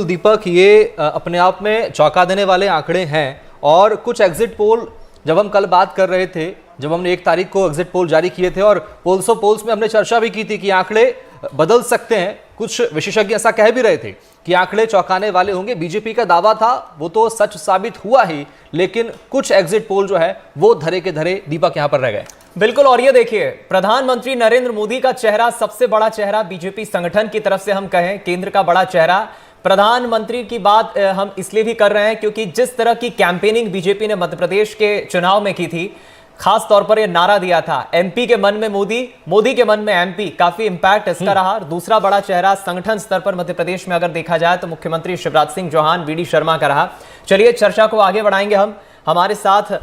दीपक, ये अपने आप में चौंका देने वाले आंकड़े हैं। और कुछ एग्जिट पोल, जब हम कल बात कर रहे थे, जब हमने 1 तारीख को एग्जिट पोल जारी किए थे और पोल्स में हमने चर्चा भी की थी कि आंकड़े बदल सकते हैं। कुछ विशेषज्ञ ऐसा कह भी रहे थे कि आंकड़े चौंकाने वाले होंगे। बीजेपी का दावा था वो तो सच साबित हुआ ही, लेकिन कुछ एग्जिट पोल जो है वो धरे के धरे दीपक यहां पर रह गए। बिल्कुल। और ये देखिए, प्रधानमंत्री नरेंद्र मोदी का चेहरा, सबसे बड़ा चेहरा बीजेपी संगठन की तरफ से हम कहें, केंद्र का बड़ा चेहरा। प्रधानमंत्री की बात हम इसलिए भी कर रहे हैं क्योंकि जिस तरह की कैंपेनिंग बीजेपी ने मध्य प्रदेश के चुनाव में की थी, खास तौर पर यह नारा दिया था, एमपी के मन में मोदी, मोदी के मन में एमपी, काफी इंपैक्ट इसका रहा। दूसरा बड़ा चेहरा संगठन स्तर पर मध्य प्रदेश में अगर देखा जाए तो मुख्यमंत्री शिवराज सिंह चौहान, वीडी शर्मा का रहा। चलिए चर्चा को आगे बढ़ाएंगे हम। हमारे साथ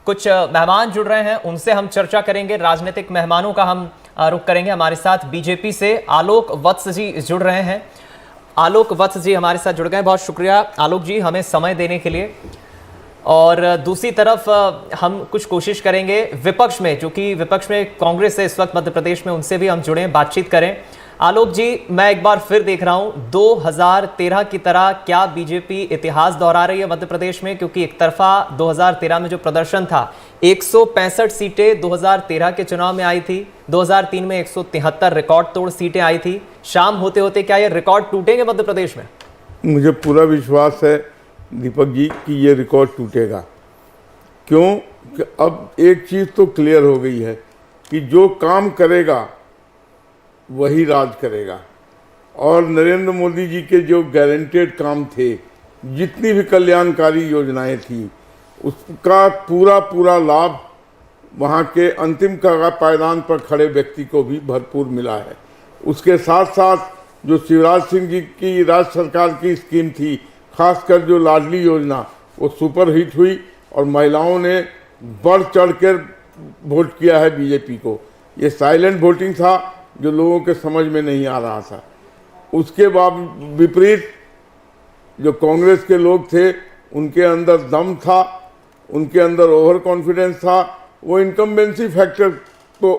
कुछ मेहमान जुड़ रहे हैं, उनसे हम चर्चा करेंगे। राजनीतिक मेहमानों का हम रुख करेंगे। हमारे साथ बीजेपी से आलोक वत्स जी जुड़ रहे हैं। आलोक वत्स जी हमारे साथ जुड़ गए, बहुत शुक्रिया आलोक जी हमें समय देने के लिए। और दूसरी तरफ हम कुछ कोशिश करेंगे विपक्ष में, जो कि विपक्ष में कांग्रेस है इस वक्त मध्य प्रदेश में, उनसे भी हम जुड़ें, बातचीत करें। आलोक जी, मैं एक बार फिर देख रहा हूं, 2013 की तरह क्या बीजेपी इतिहास दोहरा रही है मध्य प्रदेश में? क्योंकि एक तरफा 2013 में जो प्रदर्शन था, 165 सीटें 2013 के चुनाव में आई थी, 2003 में 173 रिकॉर्ड तोड़ सीटें आई थी। शाम होते होते क्या ये रिकॉर्ड टूटेंगे मध्य प्रदेश में? मुझे पूरा विश्वास है दीपक जी कि ये रिकॉर्ड टूटेगा। क्यों कि अब एक चीज़ तो क्लियर हो गई है कि जो काम करेगा वही राज करेगा। और नरेंद्र मोदी जी के जो गारंटेड काम थे, जितनी भी कल्याणकारी योजनाएं थी, उसका पूरा लाभ वहाँ के अंतिम पायदान पर खड़े व्यक्ति को भी भरपूर मिला है। उसके साथ साथ जो शिवराज सिंह जी की राज्य सरकार की स्कीम थी, खासकर जो लाडली योजना, वो सुपर हिट हुई और महिलाओं ने बढ़ चढ़ कर वोट किया है बीजेपी को। ये साइलेंट वोटिंग था जो लोगों के समझ में नहीं आ रहा था। उसके बाद विपरीत जो कांग्रेस के लोग थे, उनके अंदर दम था, उनके अंदर ओवर कॉन्फिडेंस था। वो इनकम्बेंसी फैक्टर को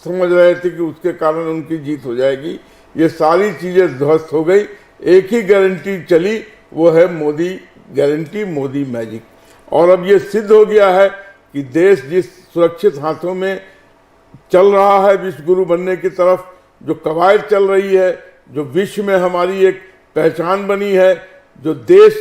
समझ रहे थे कि उसके कारण उनकी जीत हो जाएगी। ये सारी चीज़ें ध्वस्त हो गई। एक ही गारंटी चली, वो है मोदी गारंटी, मोदी मैजिक। और अब ये सिद्ध हो गया है कि देश जिस सुरक्षित हाथों में चल रहा है विश्व गुरु बनने की तरफ, जो कवायद चल रही है, जो विश्व में हमारी एक पहचान बनी है, जो देश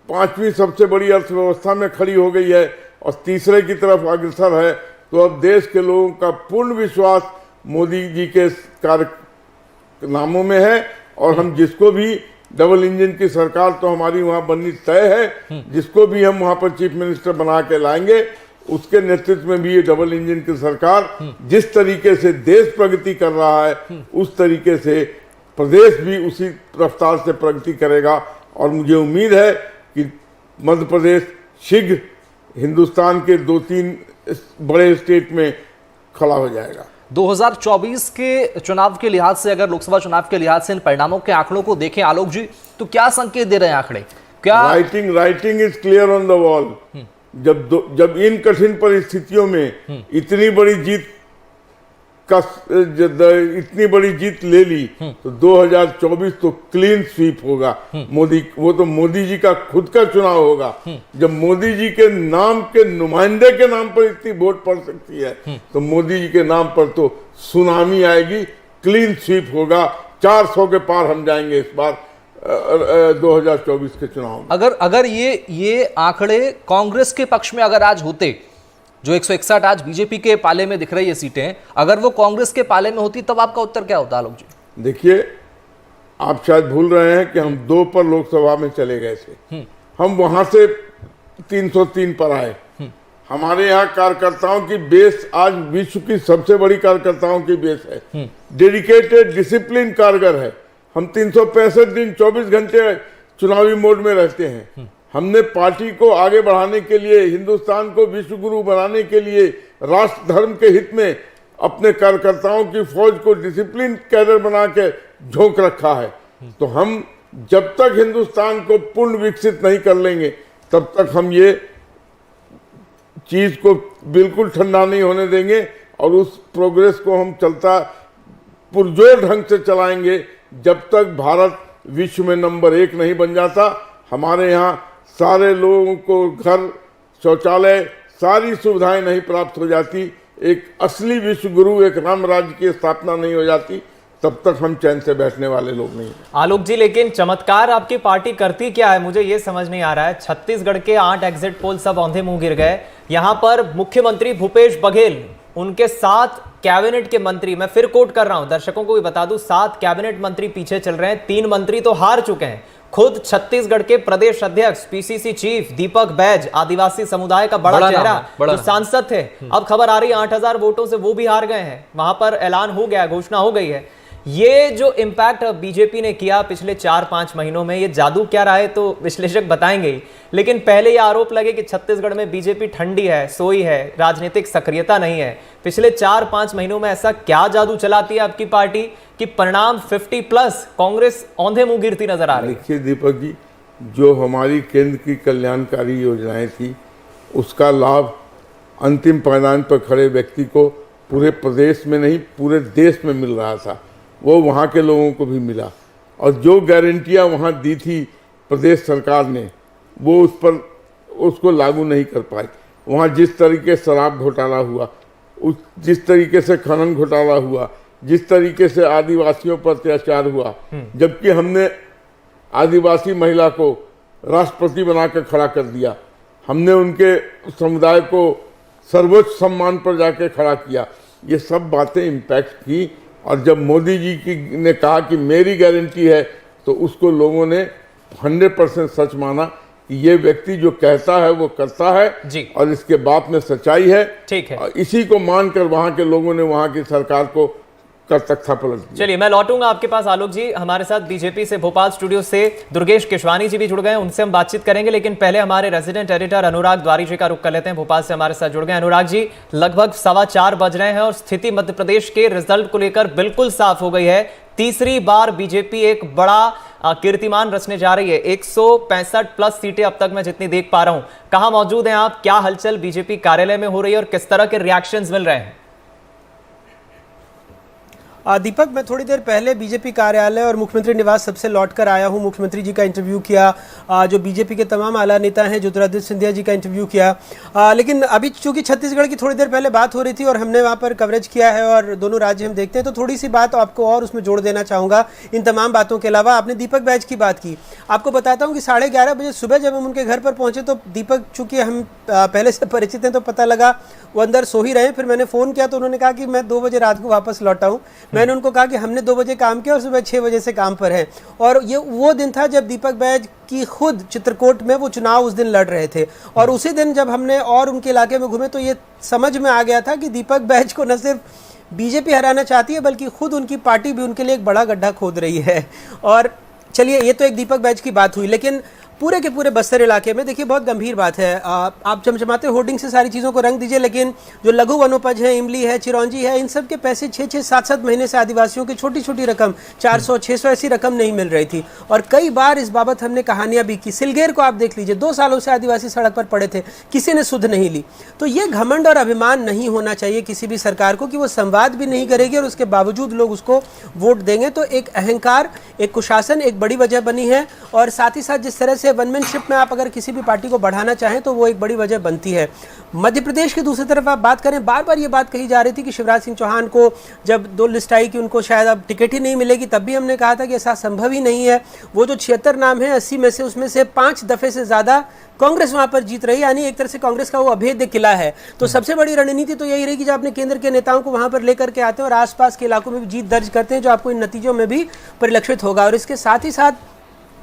5वीं सबसे बड़ी अर्थव्यवस्था में खड़ी हो गई है और तीसरे की तरफ अग्रसर है, तो अब देश के लोगों का पूर्ण विश्वास मोदी जी के कारनामों में है। और हम जिसको भी, डबल इंजन की सरकार तो हमारी वहाँ बननी तय है, जिसको भी हम वहाँ पर चीफ मिनिस्टर बना के लाएंगे, उसके नेतृत्व में भी ये डबल इंजन की सरकार जिस तरीके से देश प्रगति कर रहा है, उस तरीके से प्रदेश भी उसी रफ्तार से प्रगति करेगा। और मुझे उम्मीद है कि मध्य प्रदेश शीघ्र हिंदुस्तान के 2-3 बड़े स्टेट में खड़ा हो जाएगा। 2024 के चुनाव के लिहाज से, अगर लोकसभा चुनाव के लिहाज से इन परिणामों के आंकड़ों को देखें आलोक जी, तो क्या संकेत दे रहे हैं आंकड़े? क्या writing is clear on the wall. जब इन कठिन परिस्थितियों में इतनी बड़ी जीत ले ली, तो 2024 तो क्लीन स्वीप होगा। वो तो मोदी जी का खुद का चुनाव होगा। जब मोदी जी के नाम के नुमाइंदे के नाम पर इतनी वोट पड़ सकती है, तो मोदी जी के नाम पर तो सुनामी आएगी, क्लीन स्वीप होगा। 400 के पार हम जाएंगे इस बार 2024 के चुनाव में। अगर ये आंकड़े कांग्रेस के पक्ष में अगर आज होते, जो 161 आज बीजेपी के पाले में दिख रही है सीटें, अगर वो कांग्रेस के पाले में होती, तब आपका उत्तर क्या होता आलोक जी? देखिए, आप शायद भूल रहे हैं कि हम 2 पर लोकसभा में चले गए थे। हम वहां से 303 पर आए। हमारे यहाँ कार्यकर्ताओं की बेस आज विश्व की सबसे बड़ी कार्यकर्ताओं की बेस है। डेडिकेटेड, डिसिप्लिन कारगर है। हम 365 दिन 24 घंटे चुनावी मोड में रहते हैं। हमने पार्टी को आगे बढ़ाने के लिए, हिंदुस्तान को विश्व गुरु बनाने के लिए, राष्ट्र धर्म के हित में अपने कार्यकर्ताओं की फौज को डिसिप्लिन कैडर बना के झोंक रखा है। तो हम जब तक हिंदुस्तान को पूर्ण विकसित नहीं कर लेंगे, तब तक हम ये चीज को बिल्कुल ठंडा नहीं होने देंगे। और उस प्रोग्रेस को हम चलता पुरजोर ढंग से चलाएंगे जब तक भारत विश्व में नंबर 1 नहीं बन जाता। हमारे यहाँ सारे लोगों को घर, शौचालय, सारी सुविधाएं नहीं प्राप्त हो जाती, एक असली विश्व गुरु, एक राम राज्य की स्थापना नहीं हो जाती, तब तक हम चैन से बैठने वाले लोग नहीं हैं। आलोक जी, लेकिन चमत्कार आपकी पार्टी करती क्या है, मुझे ये समझ नहीं आ रहा है। छत्तीसगढ़ के 8 एग्जिट पोल सब औंधे मुंह गिर गए। यहाँ पर मुख्यमंत्री भूपेश बघेल, उनके 7 कैबिनेट के मंत्री, मैं फिर कोट कर रहा हूं, दर्शकों को भी बता दूं, 7 कैबिनेट मंत्री पीछे चल रहे हैं। 3 मंत्री तो हार चुके हैं। खुद छत्तीसगढ़ के प्रदेश अध्यक्ष, पीसीसी चीफ दीपक बैज, आदिवासी समुदाय का बड़ा चेहरा, जो सांसद थे, अब खबर आ रही है 8000 वोटों से वो भी हार गए हैं। वहां पर ऐलान हो गया, घोषणा हो गई है। ये जो इंपैक्ट बीजेपी ने किया पिछले 4-5 महीनों में, ये जादू क्या रहा है तो विश्लेषक बताएंगे ही, लेकिन पहले ये आरोप लगे कि छत्तीसगढ़ में बीजेपी ठंडी है, सोई है, राजनीतिक सक्रियता नहीं है। पिछले 4-5 महीनों में ऐसा क्या जादू चलाती है आपकी पार्टी कि परिणाम 50+ कांग्रेस औंधे मुंह गिरती नजर आ रही है? देखिए दीपक जी, जो हमारी केंद्र की कल्याणकारी योजनाएं थी, उसका लाभ अंतिम पायदान पर खड़े व्यक्ति को पूरे प्रदेश में नहीं, पूरे देश में मिल रहा था। वो वहाँ के लोगों को भी मिला, और जो गारंटियाँ वहाँ दी थी प्रदेश सरकार ने, वो उसको लागू नहीं कर पाई। वहाँ जिस तरीके शराब घोटाला हुआ, जिस तरीके से खनन घोटाला हुआ, जिस तरीके से आदिवासियों पर अत्याचार हुआ, जबकि हमने आदिवासी महिला को राष्ट्रपति बनाकर खड़ा कर दिया, हमने उनके समुदाय को सर्वोच्च सम्मान पर जाके खड़ा किया। ये सब बातें इम्पैक्ट की, और जब मोदी जी ने कहा कि मेरी गारंटी है, तो उसको लोगों ने 100% सच माना कि ये व्यक्ति जो कहता है वो करता है जी। और इसके बात में सच्चाई है। ठीक है, इसी को मानकर वहां के लोगों ने वहां की सरकार को कर तख्ता पलट दिया। चलिए मैं लौटूंगा आपके पास आलोक जी। हमारे साथ बीजेपी से भोपाल स्टूडियो से दुर्गेश केशवानी जी भी जुड़ गए, उनसे हम बातचीत करेंगे, लेकिन पहले हमारे रेजिडेंट एडिटर अनुराग द्वारी जी का रुख कर लेते हैं। भोपाल से हमारे साथ जुड़ गए अनुराग जी। लगभग 4:15 बज रहे हैं और स्थिति मध्य प्रदेश के रिजल्ट को लेकर बिल्कुल साफ हो गई है। तीसरी बार बीजेपी एक बड़ा कीर्तिमान रचने जा रही है। 165+ सीटें अब तक मैं जितनी देख पा रहा हूं। कहां मौजूद हैं आप, क्या हलचल बीजेपी कार्यालय में हो रही है और किस तरह के रिएक्शंस मिल रहे हैं? दीपक, मैं थोड़ी देर पहले बीजेपी कार्यालय और मुख्यमंत्री निवास सबसे लौट कर आया हूं। मुख्यमंत्री जी का इंटरव्यू किया, जो बीजेपी के तमाम आला नेता हैं, ज्योतिरादित्य सिंधिया जी का इंटरव्यू किया। लेकिन अभी चूंकि छत्तीसगढ़ की थोड़ी देर पहले बात हो रही थी और हमने वहां पर कवरेज किया है और दोनों राज्य हम देखते हैं, तो थोड़ी सी बात आपको और उसमें जोड़ देना चाहूँगा। इन तमाम बातों के अलावा आपने दीपक बैज की बात की। आपको बताता हूँ कि 11:30 बजे सुबह जब हम उनके घर पर पहुँचे तो दीपक, चूँकि हम पहले से परिचित हैं, तो पता लगा वो अंदर सो ही रहे। फिर मैंने फ़ोन किया तो उन्होंने कहा कि मैं 2 बजे रात को वापस लौटा हूँ। मैंने उनको कहा कि हमने 2 बजे काम किया और सुबह 6 बजे से काम पर है। और ये वो दिन था जब दीपक बैज की खुद चित्रकूट में वो चुनाव उस दिन लड़ रहे थे। और उसी दिन जब हमने और उनके इलाके में घूमे तो ये समझ में आ गया था कि दीपक बैज को न सिर्फ बीजेपी हराना चाहती है, बल्कि खुद उनकी पार्टी भी उनके लिए एक बड़ा गड्ढा खोद रही है। और चलिए, ये तो एक दीपक बैज की बात हुई, लेकिन पूरे के पूरे बस्तर इलाके में देखिए बहुत गंभीर बात है। आप चमचमाते होर्डिंग से सारी चीज़ों को रंग दीजिए, लेकिन जो लघु वनोपज है, इमली है, चिरौंजी है, इन सब के पैसे 6-6, 7-7 महीने से आदिवासियों की छोटी छोटी रकम 400-600 ऐसी रकम नहीं मिल रही थी। और कई बार इस बाबत हमने कहानियां भी की। सिलगेर को आप देख लीजिए, 2 सालों से आदिवासी सड़क पर पड़े थे, किसी ने सुध नहीं ली। तो ये घमंड और अभिमान नहीं होना चाहिए किसी भी सरकार को कि वो संवाद भी नहीं करेगी और उसके बावजूद लोग उसको वोट देंगे। तो एक अहंकार, एक कुशासन एक बड़ी वजह बनी है। और साथ ही साथ जिस तरह से वनमैनशिप में आप अगर किसी भी पार्टी को बढ़ाना चाहें तो वो एक बड़ी वजह बनती है। मध्य प्रदेश की दूसरी तरफ आप बात करें, बार बार ये बात कही जा रही थी कि शिवराज सिंह चौहान को जब 2 लिस्ट आई कि उनको शायद अब टिकट ही नहीं मिलेगी, तब भी हमने कहा था कि ऐसा संभव ही नहीं है। वो जो 76 नाम है, 80 में से उसमें से 5 दफे से ज्यादा कांग्रेस वहां पर जीत रही, यानी एक तरह से कांग्रेस का वो अभेद्य किला है। तो सबसे बड़ी रणनीति तो यही रही कि जब अपने केंद्र के नेताओं को वहां पर लेकर के आते हैं और आसपास के इलाकों में भी जीत दर्ज करते हैं, जो आपको इन नतीजों में भी परिलक्षित होगा। और इसके साथ ही साथ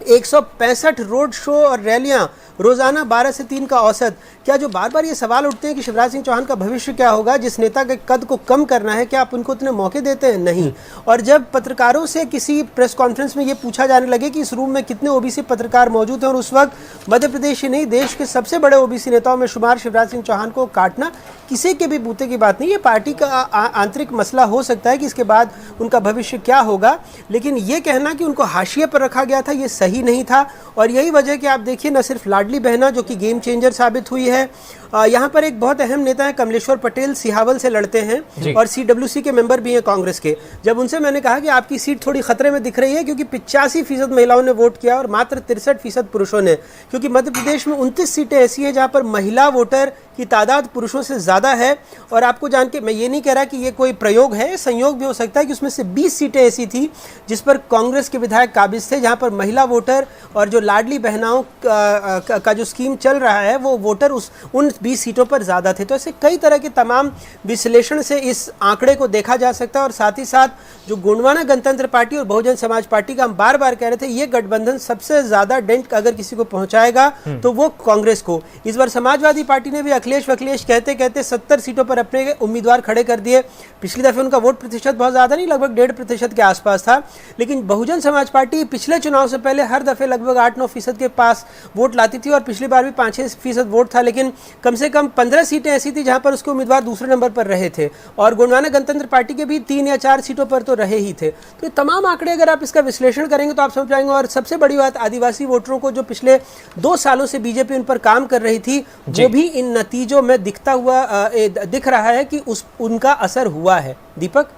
165 रोड शो और रैलियां रोजाना 12 से 3 का औसत। क्या जो बार बार ये सवाल उठते हैं कि शिवराज सिंह चौहान का भविष्य क्या होगा, जिस नेता के कद को कम करना है, क्या आप उनको इतने मौके देते हैं? नहीं। और जब पत्रकारों से किसी प्रेस कॉन्फ्रेंस में ये पूछा जाने लगे कि इस रूम में कितने ओबीसी पत्रकार मौजूद हैं, और उस वक्त मध्य प्रदेश ही नहीं देश के सबसे बड़े ओबीसी नेताओं में शुमार शिवराज सिंह चौहान को काटना किसी के भी बूते की बात नहीं। ये पार्टी का आंतरिक मसला हो सकता है कि इसके बाद उनका भविष्य क्या होगा, लेकिन ये कहना कि उनको हाशिए पर रखा गया था, ये सही नहीं था। और यही वजह कि आप देखिए, न सिर्फ लाडली लाडली बहना जो कि गेम चेंजर साबित हुई है। यहाँ पर एक बहुत अहम नेता है कमलेश्वर पटेल, सिहावल से लड़ते हैं और CWC के मेंबर भी हैं कांग्रेस के। जब उनसे मैंने कहा कि आपकी सीट थोड़ी खतरे में दिख रही है क्योंकि 85% महिलाओं ने वोट किया और मात्र 63% पुरुषों ने, क्योंकि मध्य प्रदेश में 29 सीटें ऐसी हैं जहाँ पर महिला वोटर की तादाद पुरुषों से ज़्यादा है। और आपको जान के मैं ये नहीं कह रहा कि ये कोई प्रयोग है, संयोग भी हो सकता है कि उसमें से 20 सीटें ऐसी थी जिस पर कांग्रेस के विधायक काबिज थे, जहाँ पर महिला वोटर और जो लाडली बहनाओं का जो स्कीम चल रहा है वो वोटर उन 20 सीटों पर ज़्यादा थे। तो ऐसे कई तरह के तमाम विश्लेषण से इस आंकड़े को देखा जा सकता है। और साथ ही साथ जो गोंडवाना गणतंत्र पार्टी और बहुजन समाज पार्टी का हम बार बार कह रहे थे, ये गठबंधन सबसे ज़्यादा डेंट अगर किसी को पहुंचाएगा तो वो कांग्रेस को। इस बार समाजवादी पार्टी ने भी अखिलेश कहते कहते 70 सीटों पर अपने उम्मीदवार खड़े कर दिए। पिछली दफे उनका वोट प्रतिशत बहुत ज़्यादा नहीं, लगभग 1.5% के आसपास था, लेकिन बहुजन समाज पार्टी पिछले चुनाव से पहले हर दफे लगभग 8-9% के पास वोट लाती थी और पिछली बार भी 5-6% वोट था, लेकिन कम से कम 15 सीटें ऐसी थी जहां पर उसके उम्मीदवार दूसरे नंबर पर रहे थे और गोंडवाना गणतंत्र पार्टी के भी 3 या 4 सीटों पर तो रहे ही थे। तो ये तमाम आंकड़े अगर आप इसका विश्लेषण करेंगे तो आप समझ पाएंगे। और सबसे बड़ी बात, आदिवासी वोटरों को जो पिछले 2 सालों से बीजेपी उन पर काम कर रही थी वो भी इन नतीजों में दिख रहा है कि उनका असर हुआ है। दीपक,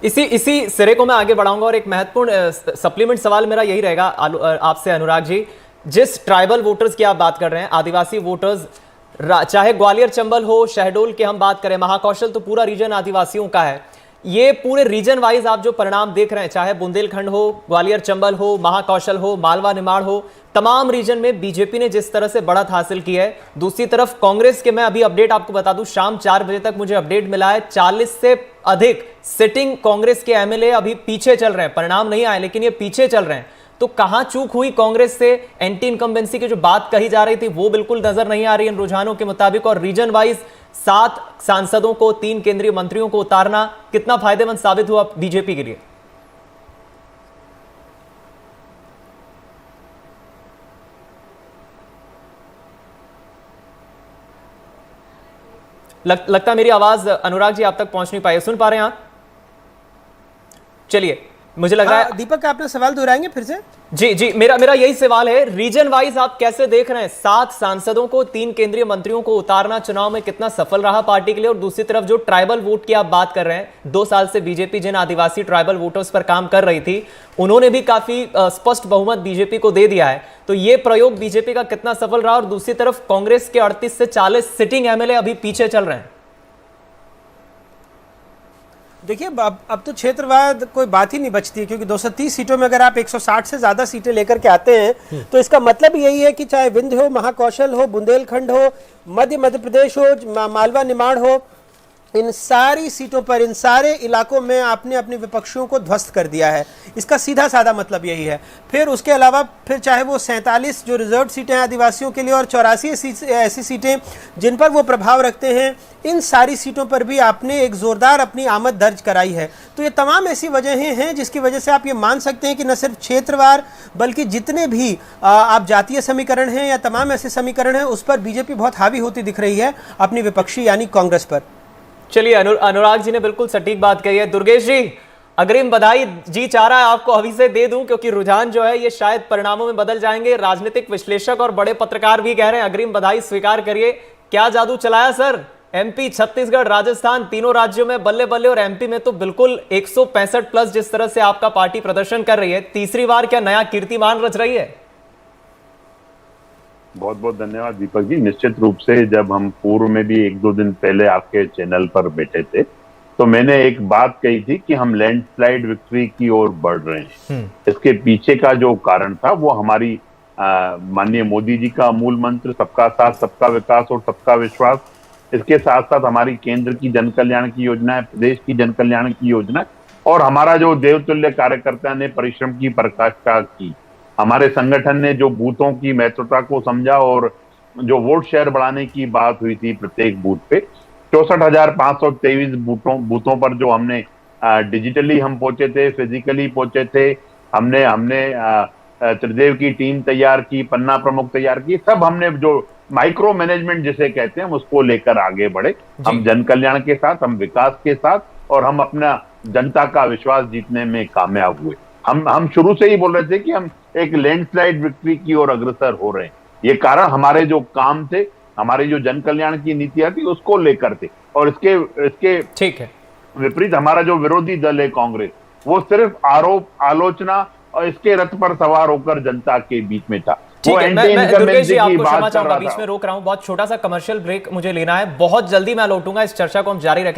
इसी सिरे को मैं आगे बढ़ाऊंगा और एक महत्वपूर्ण सप्लीमेंट सवाल मेरा यही रहेगा आपसे अनुराग जी। जिस ट्राइबल वोटर्स की आप बात कर रहे हैं, आदिवासी वोटर्स, चाहे ग्वालियर चंबल हो, शहडोल की हम बात करें, महाकौशल, तो पूरा रीजन आदिवासियों का है। ये पूरे रीजन वाइज आप जो परिणाम देख रहे हैं, चाहे बुंदेलखंड हो, ग्वालियर चंबल हो, महाकौशल हो, मालवा निमाड़ हो, तमाम रीजन में बीजेपी ने जिस तरह से बढ़त हासिल की है। दूसरी तरफ कांग्रेस के, मैं अभी अपडेट आपको बता दूं, शाम 4 बजे तक मुझे अपडेट मिला है 40 से अधिक सिटिंग कांग्रेस के एमएलए अभी पीछे चल रहे हैं। परिणाम नहीं आए लेकिन ये पीछे चल रहे हैं। तो कहां चूक हुई कांग्रेस से? एंटी इनकम्बेंसी की जो बात कही जा रही थी वो बिल्कुल नजर नहीं आ रही इन रुझानों के मुताबिक। और रीजन वाइज 7 सांसदों को, 3 केंद्रीय मंत्रियों को उतारना कितना फायदेमंद साबित हुआ बीजेपी के लिए? लगता है मेरी आवाज अनुराग जी आप तक पहुंच नहीं पाई। सुन पा रहे हैं आप? चलिए, मुझे लग रहा है दीपक आपने सवाल दोहराएंगे फिर से? जी, मेरा यही सवाल है, रीजन वाइज आप कैसे देख रहे हैं? 7 सांसदों को, 3 केंद्रीय मंत्रियों को उतारना चुनाव में कितना सफल रहा पार्टी के लिए? और दूसरी तरफ जो ट्राइबल वोट की आप बात कर रहे हैं, 2 साल से बीजेपी जिन आदिवासी ट्राइबल वोटर्स पर काम कर रही थी, उन्होंने भी काफी स्पष्ट बहुमत बीजेपी को दे दिया है। तो ये प्रयोग बीजेपी का कितना सफल रहा? और दूसरी तरफ कांग्रेस के 38 से 40 सिटिंग एमएलए अभी पीछे चल रहे हैं। देखिए, अब तो क्षेत्रवाद कोई बात ही नहीं बचती है, क्योंकि 230 सीटों में अगर आप 160 से ज्यादा सीटें लेकर के आते हैं तो इसका मतलब यही है कि चाहे विंध्य हो, महाकौशल हो, बुंदेलखंड हो, मध्य प्रदेश हो, मालवा निमाड़ हो, इन सारी सीटों पर, इन सारे इलाकों में आपने अपने विपक्षियों को ध्वस्त कर दिया है। इसका सीधा साधा मतलब यही है। फिर उसके अलावा फिर चाहे वो 47 जो रिजर्व सीटें हैं आदिवासियों के लिए और 84 ऐसी सीटें जिन पर वो प्रभाव रखते हैं, इन सारी सीटों पर भी आपने एक जोरदार अपनी आमद दर्ज कराई है। तो ये तमाम ऐसी वजहें हैं जिसकी वजह से आप ये मान सकते हैं कि न सिर्फ क्षेत्रवार बल्कि जितने भी आप जातीय समीकरण हैं या तमाम ऐसे समीकरण हैं उस पर बीजेपी बहुत हावी होती दिख रही है अपनी विपक्षी यानी कांग्रेस पर। चलिए, अनुराग जी ने बिल्कुल सटीक बात कही है। दुर्गेश जी, अग्रिम बधाई जी चाह रहा है आपको अभी से दे दूं, क्योंकि रुझान जो है ये शायद परिणामों में बदल जाएंगे। राजनीतिक विश्लेषक और बड़े पत्रकार भी कह रहे हैं अग्रिम बधाई स्वीकार करिए। क्या जादू चलाया सर? एमपी, छत्तीसगढ़, राजस्थान, तीनों राज्यों में बल्ले बल्ले, और एमपी में तो बिल्कुल 165 प्लस जिस तरह से आपका पार्टी प्रदर्शन कर रही है, तीसरी बार क्या नया कीर्तिमान रच रही है? बहुत बहुत धन्यवाद दीपक जी। निश्चित रूप से जब हम पूर्व में भी 1-2 दिन पहले आपके चैनल पर बैठे थे तो मैंने एक बात कही थी कि हम लैंडस्लाइड विक्ट्री की ओर बढ़ रहे हैं। इसके पीछे का जो कारण था वो हमारी माननीय मोदी जी का मूल मंत्र सबका साथ, सबका विकास और सबका विश्वास, इसके साथ साथ हमारी केंद्र की जन कल्याण की योजना है, प्रदेश की जन कल्याण की योजना, और हमारा जो देवतुल्य कार्यकर्ता ने परिश्रम की पराकाष्ठा की, हमारे संगठन ने जो बूथों की महत्वता को समझा और जो वोट शेयर बढ़ाने की बात हुई थी प्रत्येक बूथ पे, 64,523 बूथों पर जो हमने डिजिटली हम पहुंचे थे, फिजिकली पहुंचे थे, हमने त्रिदेव की टीम तैयार की, पन्ना प्रमुख तैयार की, सब हमने जो माइक्रो मैनेजमेंट जिसे कहते हैं उसको लेकर आगे बढ़े। हम जन कल्याण के साथ, हम विकास के साथ, और हम अपना जनता का विश्वास जीतने में कामयाब हुए। हम शुरू से ही बोल रहे थे कि हम एक लैंडस्लाइड विक्ट्री की ओर अग्रसर हो रहे हैं। ये कारण हमारे जो काम थे, हमारी जो जन कल्याण की नीतियां थी उसको लेकर थे। और इसके ठीक है। विपरीत हमारा जो विरोधी दल है कांग्रेस, वो सिर्फ आरोप आलोचना और इसके रथ पर सवार होकर जनता के बीच में था। ठीक है, मैं दुर्गेश जी आपको क्षमा चाहूंगा, बीच था। में रोक रहा हूं। बहुत छोटा सा कमर्शियल ब्रेक मुझे लेना है, बहुत जल्दी मैं लौटूंगा, इस चर्चा को हम जारी रखें।